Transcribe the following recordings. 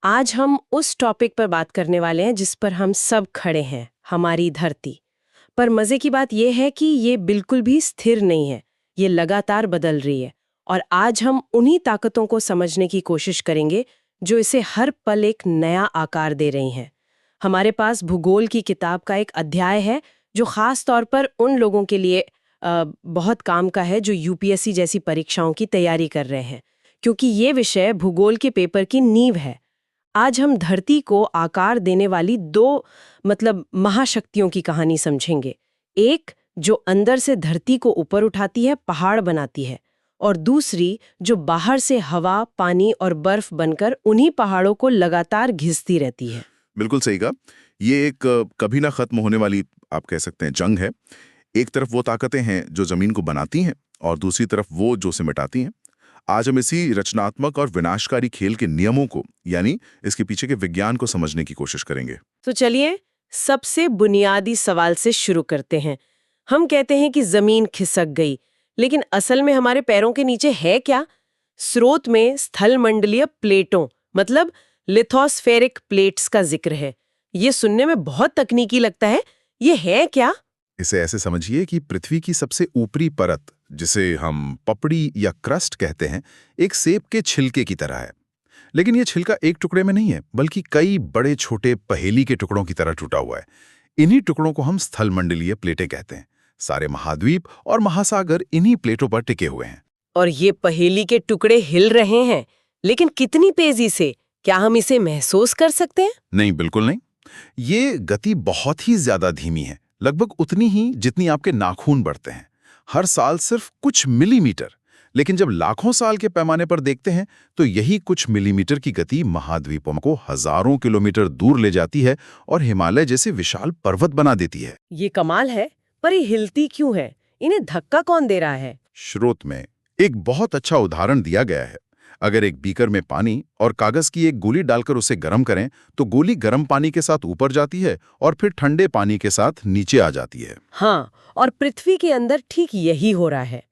आज हम उस टॉपिक पर बात करने वाले हैं जिस पर हम सब खड़े हैं, हमारी धरती। पर मजे की बात यह है कि ये बिल्कुल भी स्थिर नहीं है, ये लगातार बदल रही है। और आज हम उन्हीं ताकतों को समझने की कोशिश करेंगे जो इसे हर पल एक नया आकार दे रही हैं। हमारे पास भूगोल की किताब का एक अध्याय है जो खास तौर पर उन लोगों के लिए बहुत काम का है जो यूपीएससी जैसी परीक्षाओं की तैयारी कर रहे हैं, क्योंकि ये विषय भूगोल के पेपर की नींव है। आज हम धरती को आकार देने वाली दो महाशक्तियों की कहानी समझेंगे। एक जो अंदर से धरती को ऊपर उठाती है, पहाड़ बनाती है, और दूसरी जो बाहर से हवा, पानी और बर्फ बनकर उन्हीं पहाड़ों को लगातार घिसती रहती है। बिल्कुल सही कहा। ये एक कभी ना खत्म होने वाली, आप कह सकते हैं, जंग है। एक तरफ वो ताकतें हैं जो जमीन को बनाती हैं और दूसरी तरफ वो जो उसे मिटाती हैं। आज हम इसी रचनात्मक और विनाशकारी खेल के नियमों को, यानी इसके पीछे के विज्ञान को समझने की कोशिश करेंगे। तो चलिए सबसे बुनियादी सवाल से शुरू करते हैं। हम कहते हैं कि जमीन खिसक गई, लेकिन असल में हमारे पैरों के नीचे है क्या? स्रोत में स्थलमंडलीय प्लेटों लिथोस्फेरिक प्लेट्स का जिक्र है। ये सुनने में बहुत तकनीकी लगता है, ये है क्या? इसे ऐसे समझिए कि पृथ्वी की सबसे ऊपरी परत, जिसे हम पपड़ी या क्रस्ट कहते हैं, एक सेब के छिलके की तरह है। लेकिन यह छिलका एक टुकड़े में नहीं है, बल्कि कई बड़े छोटे पहेली के टुकड़ों की तरह टूटा हुआ है। इन्हीं टुकड़ों को हम स्थलमंडलीय प्लेटें कहते हैं। सारे महाद्वीप और महासागर इन्हीं प्लेटों पर टिके हुए हैं। और ये पहेली के टुकड़े हिल रहे हैं, लेकिन कितनी तेजी से? क्या हम इसे महसूस कर सकते हैं? नहीं, बिल्कुल नहीं। ये गति बहुत ही ज्यादा धीमी है, लगभग उतनी ही जितनी आपके नाखून बढ़ते हैं, हर साल सिर्फ कुछ मिलीमीटर। लेकिन जब लाखों साल के पैमाने पर देखते हैं तो यही कुछ मिलीमीटर की गति महाद्वीपों को हजारों किलोमीटर दूर ले जाती है और हिमालय जैसे विशाल पर्वत बना देती है। ये कमाल है, पर ये हिलती क्यों है? इन्हें धक्का कौन दे रहा है? स्रोत में एक बहुत अच्छा उदाहरण दिया गया है। अगर एक बीकर में पानी और कागज की एक गोली डालकर उसे गर्म करें तो गोली गर्म पानी के साथ ऊपर जाती है और फिर ठंडे पानी के साथ नीचे आ जाती है। हाँ, और पृथ्वी के अंदर ठीक यही हो रहा है।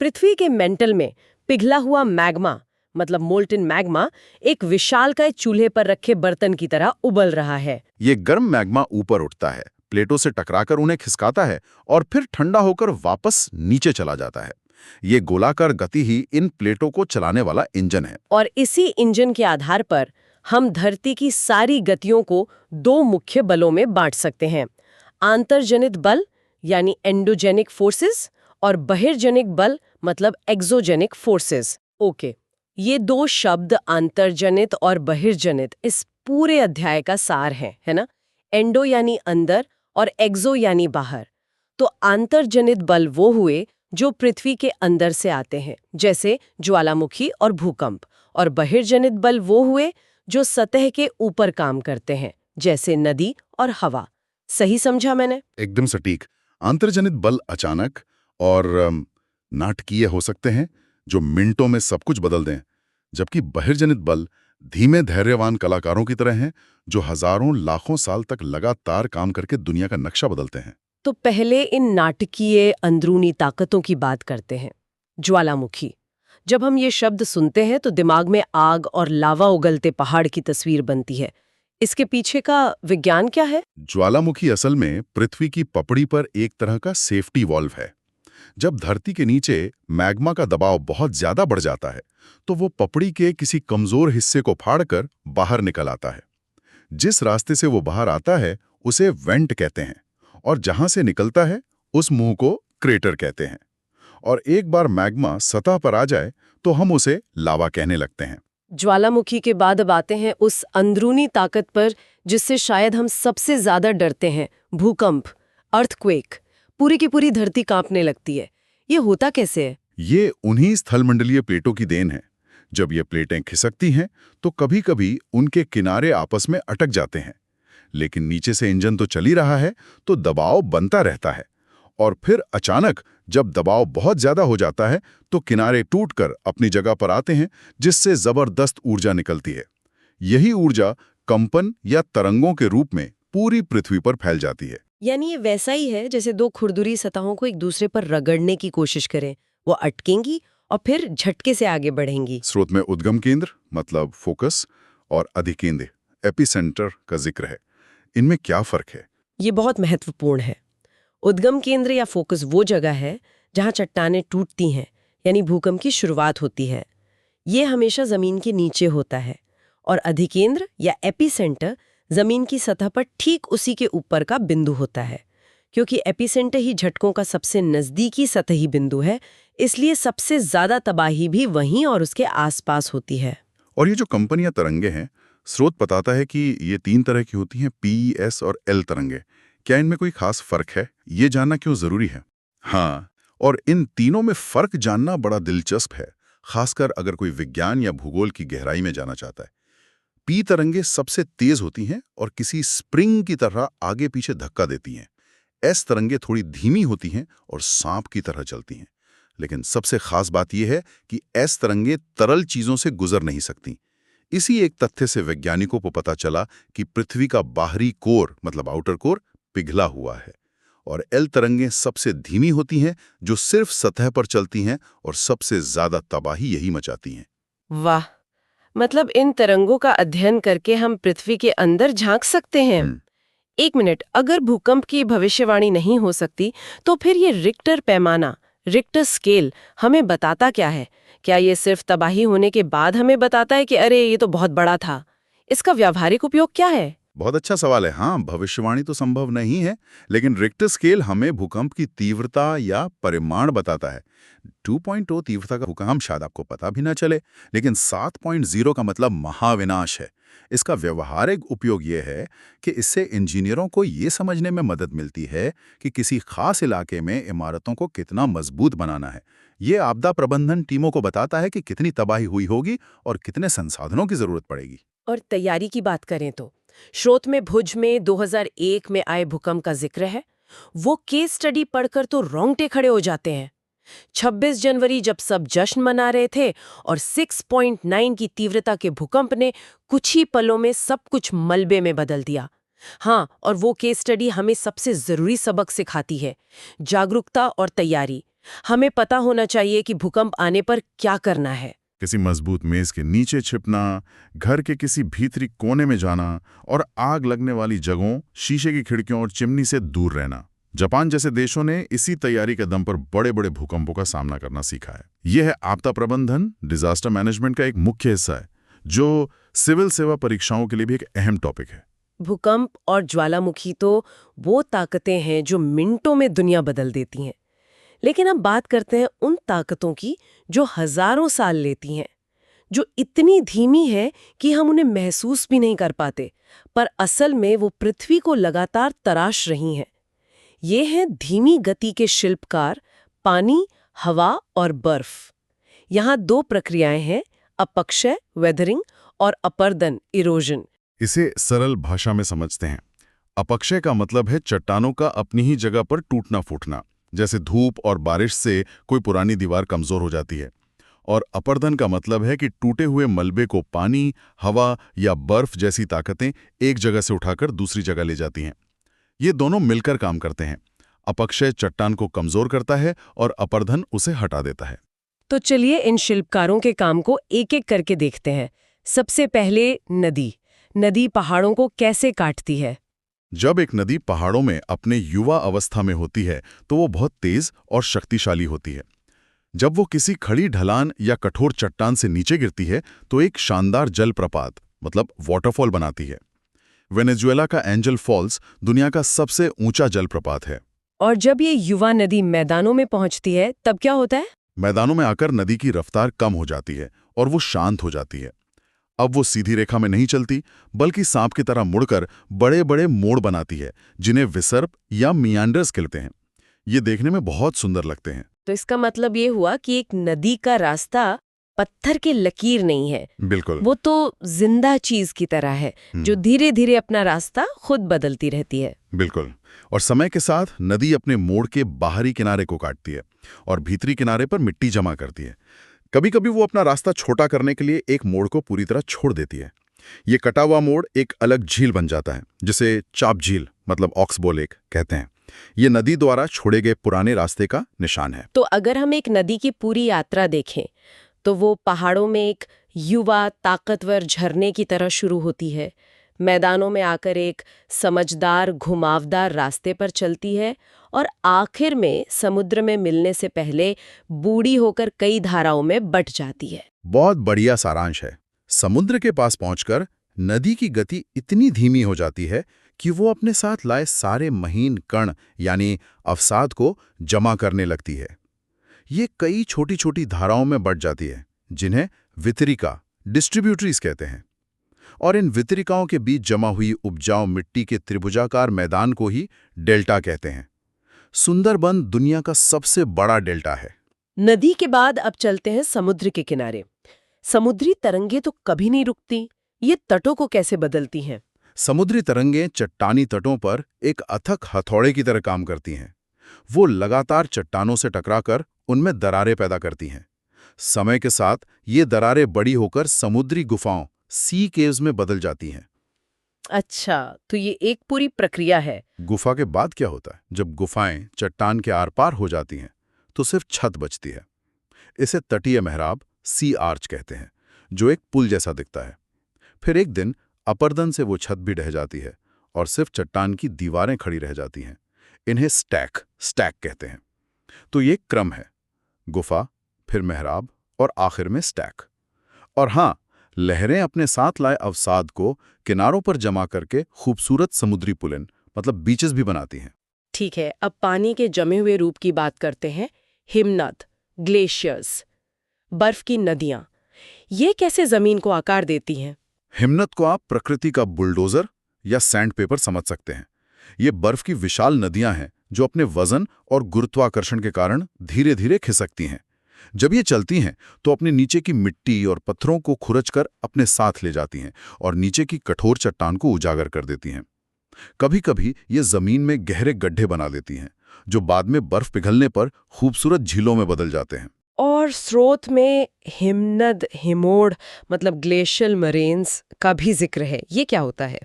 पृथ्वी के मेंटल में पिघला हुआ मैग्मा मोल्टन मैग्मा एक विशालकाय चूल्हे पर रखे बर्तन की तरह उबल रहा है। ये गर्म मैग्मा ऊपर उठता है, प्लेटों से टकराकर उन्हें खिसकाता है और फिर ठंडा होकर वापस नीचे चला जाता है। ये गोलाकार गति ही इन प्लेटों को चलाने वाला इंजन है। और इसी इंजन के आधार पर हम धरती की सारी गतियों को दो मुख्य बलों में बांट सकते हैं। आंतरजनित बल यानी एंडोजेनिक फोर्सेस और बहिर्जनिक बल एक्सोजेनिक फोर्सेस। ओके, ये दो शब्द आंतरजनित और बहिर्जनित इस पूरे अध्याय का सार है ना? एंडो यानी अंदर और एक्सो यानी बाहर। तो आंतरजनित बल वो हुए जो पृथ्वी के अंदर से आते हैं, जैसे ज्वालामुखी और भूकंप, और बहिर्जनित बल वो हुए जो सतह के ऊपर काम करते हैं, जैसे नदी और हवा। सही समझा मैंने? एकदम सटीक। आंतरजनित बल अचानक और नाटकीय हो सकते हैं, जो मिनटों में सब कुछ बदल दें, जबकि बहिर्जनित बल धीमे धैर्यवान कलाकारों की तरह हैं, जो हजारों लाखों साल तक लगातार काम करके दुनिया का नक्शा बदलते हैं। तो पहले इन नाटकीय अंदरूनी ताकतों की बात करते हैं। ज्वालामुखी। जब हम ये शब्द सुनते हैं तो दिमाग में आग और लावा उगलते पहाड़ की तस्वीर बनती है। इसके पीछे का विज्ञान क्या है? ज्वालामुखी असल में पृथ्वी की पपड़ी पर एक तरह का सेफ्टी वॉल्व है। जब धरती के नीचे मैग्मा का दबाव बहुत ज्यादा बढ़ जाता है तो वो पपड़ी के किसी कमजोर हिस्से को फाड़कर बाहर निकल आता है। जिस रास्ते से वो बाहर आता है उसे वेंट कहते हैं, और जहां से निकलता है उस मुंह को क्रेटर कहते हैं। और एक बार मैग्मा सतह पर आ जाए तो हम उसे लावा कहने लगते हैं। ज्वालामुखी के बाद अब आते हैं उस अंदरूनी ताकत पर जिससे शायद हम सबसे ज्यादा डरते हैं, भूकंप, अर्थक्वेक। पूरी की पूरी धरती कांपने लगती है। ये होता कैसे है? ये उन्हीं स्थलमंडलीय प्लेटों की देन है। जब ये प्लेटें खिसकती हैं तो कभी कभी उनके किनारे आपस में अटक जाते हैं, लेकिन नीचे से इंजन तो चल ही रहा है तो दबाव बनता रहता है। और फिर अचानक जब दबाव बहुत ज्यादा हो जाता है तो किनारे टूटकर अपनी जगह पर आते हैं, जिससे जबरदस्त ऊर्जा निकलती है। यही ऊर्जा कंपन या तरंगों के रूप में पूरी पृथ्वी पर फैल जाती है। यानी ये वैसा ही है जैसे दो खुरदुरी सतहों को एक दूसरे पर रगड़ने की कोशिश करें, वो अटकेंगी और फिर झटके से आगे बढ़ेंगी। स्रोत में उद्गम केंद्र मतलब फोकस और अधिकेंद्र एपिसेंटर का जिक्र है। इनमें क्या फर्क है? ये बहुत महत्वपूर्ण है। उद्गम केंद्र या फोकस वो जगह है जहां चट्टानें टूटती हैं, यानी भूकंप की शुरुआत होती है। ये हमेशा जमीन के नीचे होता है। और अधिकेंद्र या एपिसेंटर जमीन की सतह पर ठीक उसी के ऊपर का बिंदु होता है। क्योंकि एपिसेंटर ही झटकों का सबसे नजदीकी सतही बिंदु है, इसलिए सबसे ज्यादा तबाही भी वहीं और उसके आसपास होती है। और ये जो कंपन या तरंगे हैं, स्रोत बताता है कि ये 3 तरह की होती हैं, पी, एस और एल तरंगे। क्या इनमें कोई खास फर्क है? ये जानना क्यों जरूरी है? हाँ, और इन तीनों में फर्क जानना बड़ा दिलचस्प है, खासकर अगर कोई विज्ञान या भूगोल की गहराई में जाना चाहता है। पी तरंगे सबसे तेज होती हैं और किसी स्प्रिंग की तरह आगे पीछे धक्का देती हैं। एस तरंगे थोड़ी धीमी होती हैं और सांप की तरह चलती हैं। लेकिन सबसे खास बात यह है कि एस तरंगे तरल चीजों से गुजर नहीं सकती। इसी एक तथ्य से वैज्ञानिकों को पता चला कि पृथ्वी का बाहरी कोर मतलब आउटर कोर पिघला हुआ है। और एल तरंगें सबसे धीमी होती हैं, जो सिर्फ सतह पर चलती हैं और सबसे ज्यादा तबाही यही मचाती हैं। वाह, मतलब इन तरंगों का अध्ययन करके हम पृथ्वी के अंदर झांक सकते हैं। एक मिनट, अगर भूकंप की भविष्यवाणी नहीं हो सकती, तो फिर ये रिक्टर पैमाना, रिक्टर स्केल हमें बताता क्या है? क्या ये सिर्फ तबाही होने के बाद हमें बताता है कि अरे ये तो बहुत बड़ा था? इसका व्यावहारिक उपयोग क्या है? बहुत अच्छा सवाल है। हाँ, भविष्यवाणी तो संभव नहीं है, लेकिन रिक्टर स्केल हमें भूकंप की तीव्रता या परिमाण बताता है। 2.0 तीव्रता का भूकंप शायद आपको पता भी ना चले, लेकिन 7.0 का मतलब महाविनाश है। इसका व्यवहारिक उपयोग यह है कि इससे इंजीनियरों को ये समझने में मदद मिलती है कि किसी खास इलाके में इमारतों को कितना मजबूत बनाना है। ये आपदा प्रबंधन टीमों को बताता है कि कितनी तबाही हुई होगी और कितने संसाधनों की जरूरत पड़ेगी। और तैयारी की बात करें तो स्रोत में भुज में 2001 में आए भूकंप का जिक्र है। वो केस स्टडी पढ़कर तो रोंगटे खड़े हो जाते हैं। 26 जनवरी जब सब जश्न मना रहे थे और 6.9 की तीव्रता के भूकंप ने कुछ ही पलों में सब कुछ मलबे में बदल दिया। हाँ, और वो केस स्टडी हमें सबसे जरूरी सबक सिखाती है, जागरूकता और तैयारी। हमें पता होना चाहिए कि भूकंप आने पर क्या करना है। किसी मजबूत मेज के नीचे छिपना, घर के किसी भीतरी कोने में जाना और आग लगने वाली जगहों, शीशे की खिड़कियों और चिमनी से दूर रहना। जापान जैसे देशों ने इसी तैयारी के दम पर बड़े-बड़े भूकंपों का सामना करना सीखा है। यह है आपदा प्रबंधन, डिजास्टर मैनेजमेंट का एक मुख्य हिस्सा है, जो सिविल सेवा परीक्षाओं के लिए भी एक अहम टॉपिक है। भूकंप और ज्वालामुखी तो वो ताकतें हैं जो मिनटों में दुनिया बदल देती हैं। लेकिन अब बात करते हैं उन ताकतों की जो हजारों साल लेती हैं, जो इतनी धीमी है कि हम उन्हें महसूस भी नहीं कर पाते, पर असल में वो पृथ्वी को लगातार तराश रही हैं। ये हैं धीमी गति के शिल्पकार, पानी, हवा और बर्फ। यहाँ 2 प्रक्रियाएं हैं, अपक्षय वेदरिंग और अपर्दन इरोजन। इसे सरल भाषा में समझते हैं। अपक्षय का मतलब है चट्टानों का अपनी ही जगह पर टूटना फूटना, जैसे धूप और बारिश से कोई पुरानी दीवार कमजोर हो जाती है। और अपर्दन का मतलब है कि टूटे हुए मलबे को पानी, हवा या बर्फ जैसी ताकतें एक जगह से उठाकर दूसरी जगह ले जाती हैं। ये दोनों मिलकर काम करते हैं। अपक्षय चट्टान को कमजोर करता है और अपर्दन उसे हटा देता है। तो चलिए इन शिल्पकारों के काम को एक-एक करके देखते हैं। सबसे पहले नदी पहाड़ों को कैसे काटती है? जब एक नदी पहाड़ों में अपने युवा अवस्था में होती है तो वो बहुत तेज और शक्तिशाली होती है। जब वो किसी खड़ी ढलान या कठोर चट्टान से नीचे गिरती है तो एक शानदार जलप्रपात मतलब वाटरफॉल बनाती है। वेनेजुएला का एंजल फॉल्स दुनिया का सबसे ऊंचा जलप्रपात है। और जब ये युवा नदी मैदानों में पहुंचती है तब क्या होता है? मैदानों में आकर नदी की रफ्तार कम हो जाती है और वो शांत हो जाती है। अब वो सीधी रेखा में नहीं चलती, बल्कि सांप की तरह मुड़कर बड़े बड़े मोड़ बनाती है, जिन्हें विसर्प या मियांडर्स कहते हैं। ये देखने में बहुत सुंदर लगते हैं। तो इसका मतलब ये हुआ कि एक नदी का रास्ता पत्थर के लकीर नहीं है। बिल्कुल। वो तो जिंदा चीज की तरह है, जो धीरे धीरे अपना रास्ता खुद बदलती रहती है। बिल्कुल। और समय के साथ नदी अपने मोड़ के बाहरी किनारे को काटती है और भीतरी किनारे पर मिट्टी जमा करती है। कभी कभी वो अपना रास्ता छोटा करने के लिए एक मोड़ को पूरी तरह छोड़ देती है। ये कटा हुआ मोड़ एक अलग झील बन जाता है, जिसे चाप झील मतलब ऑक्सबो लेक कहते हैं। ये नदी द्वारा छोड़े गए पुराने रास्ते का निशान है। तो अगर हम एक नदी की पूरी यात्रा देखें तो वो पहाड़ों में एक युवा ताकतवर झरने की तरह शुरू होती है, मैदानों में आकर एक समझदार घुमावदार रास्ते पर चलती है और आखिर में समुद्र में मिलने से पहले बूढ़ी होकर कई धाराओं में बट जाती है। बहुत बढ़िया सारांश है। समुद्र के पास पहुंचकर नदी की गति इतनी धीमी हो जाती है कि वो अपने साथ लाए सारे महीन कण यानी अवसाद को जमा करने लगती है। ये कई छोटी छोटी धाराओं में बट जाती है, जिन्हें वितरिका डिस्ट्रीब्यूटरीज कहते हैं। और इन वितरिकाओं के बीच जमा हुई उपजाऊ मिट्टी के त्रिभुजाकार मैदान को ही डेल्टा कहते हैं। सुंदरबन दुनिया का सबसे बड़ा डेल्टा है। नदी के बाद अब चलते हैं समुद्र के किनारे। समुद्री तरंगे तो कभी नहीं रुकती, ये तटों को कैसे बदलती हैं? समुद्री तरंगें चट्टानी तटों पर एक अथक हथौड़े की तरह काम करती हैं। वो लगातार चट्टानों से टकराकर उनमें दरारें पैदा करती हैं। समय के साथ ये दरारें बड़ी होकर समुद्री गुफाओं सी केव्स में बदल जाती हैं। अच्छा, तो ये एक पूरी प्रक्रिया है। गुफा के बाद क्या होता है? जब गुफाएं चट्टान के आर पार हो जाती हैं तो सिर्फ छत बचती है। इसे तटीय मेहराब सी आर्च कहते हैं, जो एक पुल जैसा दिखता है। फिर एक दिन अपरदन से वो छत भी ढह जाती है और सिर्फ चट्टान की दीवारें खड़ी रह जाती हैं। इन्हें स्टैक कहते हैं। तो ये क्रम है, गुफा, फिर मेहराब और आखिर में स्टैक। और हाँ, लहरें अपने साथ लाए अवसाद को किनारों पर जमा करके खूबसूरत समुद्री पुलिन मतलब बीचेस भी बनाती हैं। ठीक है, अब पानी के जमे हुए रूप की बात करते हैं। हिमनद, ग्लेशियर्स, बर्फ की नदियां, ये कैसे जमीन को आकार देती हैं? हिमनद को आप प्रकृति का बुलडोजर या सैंडपेपर समझ सकते हैं। ये बर्फ की विशाल नदियां हैं जो अपने वजन और गुरुत्वाकर्षण के कारण धीरे धीरे खिसकती हैं। जब ये चलती हैं तो अपने नीचे की मिट्टी और पत्थरों को खुरचकर अपने साथ ले जाती हैं और नीचे की कठोर चट्टान को उजागर कर देती हैं। कभी कभी ये जमीन में गहरे गड्ढे बना देती हैं, जो बाद में बर्फ पिघलने पर खूबसूरत झीलों में बदल जाते हैं। और स्रोत में हिमनद, हिमोड़ मतलब ग्लेशियल मरेन्स का भी जिक्र है। ये क्या होता है?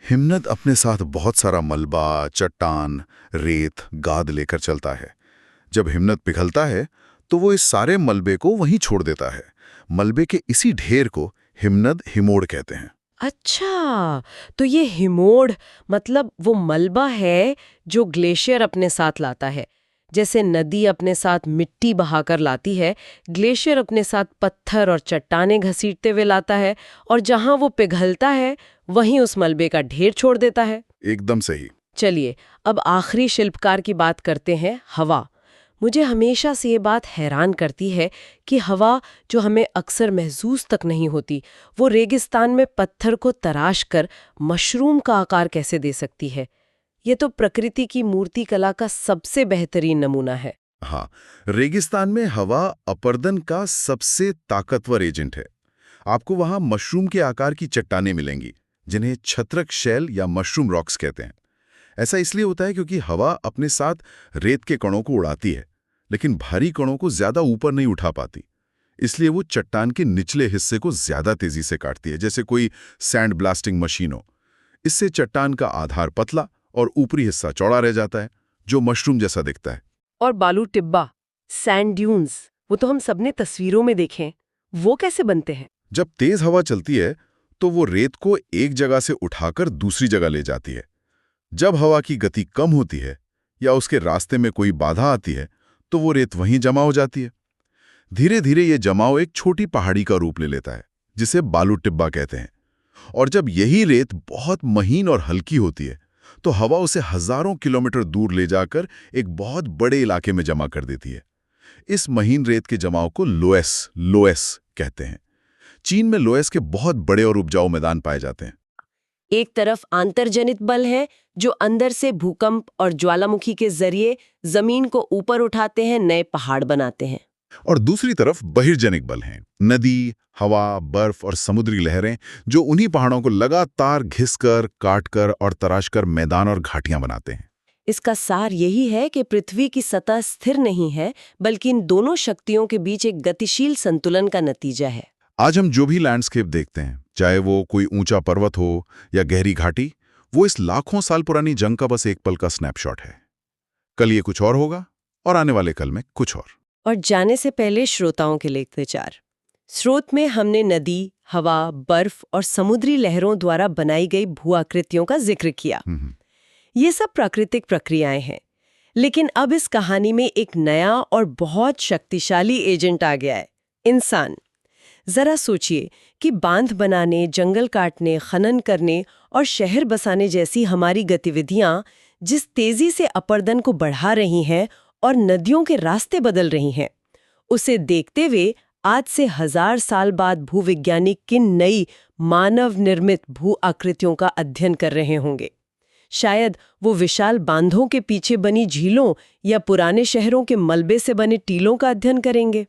हिमनद अपने साथ बहुत सारा मलबा, चट्टान, रेत, गाद लेकर चलता है। जब हिमनद पिघलता है तो वो इस सारे मलबे को वहीं छोड़ देता है। मलबे के इसी ढेर को हिमनद हिमोड़ कहते हैं। अच्छा, तो ये हिमोड़ मतलब वो मलबा है जो ग्लेशियर अपने साथ लाता है। जैसे नदी अपने साथ मिट्टी बहाकर लाती है, ग्लेशियर अपने साथ पत्थर और चट्टानें घसीटते हुए लाता है, और जहां वो पिघलता है वहीं उस मलबे का ढेर छोड़ देता है। एकदम सही। चलिए, अब आखिरी शिल्पकार की बात करते हैं, हवा। मुझे हमेशा से ये बात हैरान करती है कि हवा, जो हमें अक्सर महसूस तक नहीं होती, वो रेगिस्तान में पत्थर को तराश कर मशरूम का आकार कैसे दे सकती है। ये तो प्रकृति की मूर्ति कला का सबसे बेहतरीन नमूना है। हाँ, रेगिस्तान में हवा अपरदन का सबसे ताकतवर एजेंट है। आपको वहां मशरूम के आकार की चट्टानें मिलेंगी, जिन्हें छत्रक शैल या मशरूम रॉक्स कहते हैं। ऐसा इसलिए होता है क्योंकि हवा अपने साथ रेत के कणों को उड़ाती है, लेकिन भारी कणों को ज्यादा ऊपर नहीं उठा पाती। इसलिए वो चट्टान के निचले हिस्से को ज्यादा तेजी से काटती है, जैसे कोई सैंड ब्लास्टिंग मशीन हो। इससे चट्टान का आधार पतला और ऊपरी हिस्सा चौड़ा रह जाता है, जो मशरूम जैसा दिखता है। और बालू टिब्बा, सैंड ड्यून्स, वो तो हम सबने तस्वीरों में देखे, वो कैसे बनते हैं? जब तेज हवा चलती है तो वो रेत को एक जगह से उठाकर दूसरी जगह ले जाती है। जब हवा की गति कम होती है या उसके रास्ते में कोई बाधा आती है तो वो रेत वहीं जमा हो जाती है। धीरे धीरे ये जमाव एक छोटी पहाड़ी का रूप ले लेता है, जिसे बालू टिब्बा कहते हैं। और जब यही रेत बहुत महीन और हल्की होती है तो हवा उसे हजारों किलोमीटर दूर ले जाकर एक बहुत बड़े इलाके में जमा कर देती है। इस महीन रेत के जमाव को लोएस कहते हैं। चीन में लोएस के बहुत बड़े और उपजाऊ मैदान पाए जाते हैं। एक तरफ आंतरजनित बल है जो अंदर से भूकंप और ज्वालामुखी के जरिए जमीन को ऊपर उठाते हैं, नए पहाड़ बनाते हैं। और दूसरी तरफ बहिर्जनिक बल हैं, नदी, हवा, बर्फ और समुद्री लहरें, जो उन्हीं पहाड़ों को लगातार घिसकर, काटकर और तराशकर मैदान और घाटियां बनाते हैं। इसका सार यही है कि पृथ्वी की सतह स्थिर नहीं है, बल्कि इन दोनों शक्तियों के बीच एक गतिशील संतुलन का नतीजा है। आज हम जो भी लैंडस्केप देखते हैं, चाहे वो कोई ऊंचा पर्वत हो या गहरी घाटी, वो इस लाखों साल पुरानी जंग का बस एक पल का स्नैपशॉट है। कल ये कुछ और होगा और आने वाले कल में कुछ और। और जाने से पहले श्रोताओं के लिए एक विचार। स्रोत में हमने नदी, हवा, बर्फ और समुद्री लहरों द्वारा बनाई गई भू-आकृतियों का जिक्र किया। ये सब प्राकृतिक प्रक्रियाएं हैं। लेकिन अब इस कहानी में एक नया और बहुत शक्तिशाली एजेंट आ गया है, इंसान। जरा सोचिए कि बांध बनाने, जंगल काटने, खनन करने और शहर बसाने जैसी हमारी गतिविधियां जिस तेजी से अपरदन को बढ़ा रही हैं और नदियों के रास्ते बदल रही हैं, उसे देखते हुए आज से 1000 साल बाद भूवैज्ञानिक किन नई मानव निर्मित भू आकृतियों का अध्ययन कर रहे होंगे। शायद वो विशाल बांधों के पीछे बनी झीलों या पुराने शहरों के मलबे से बने टीलों का अध्ययन करेंगे।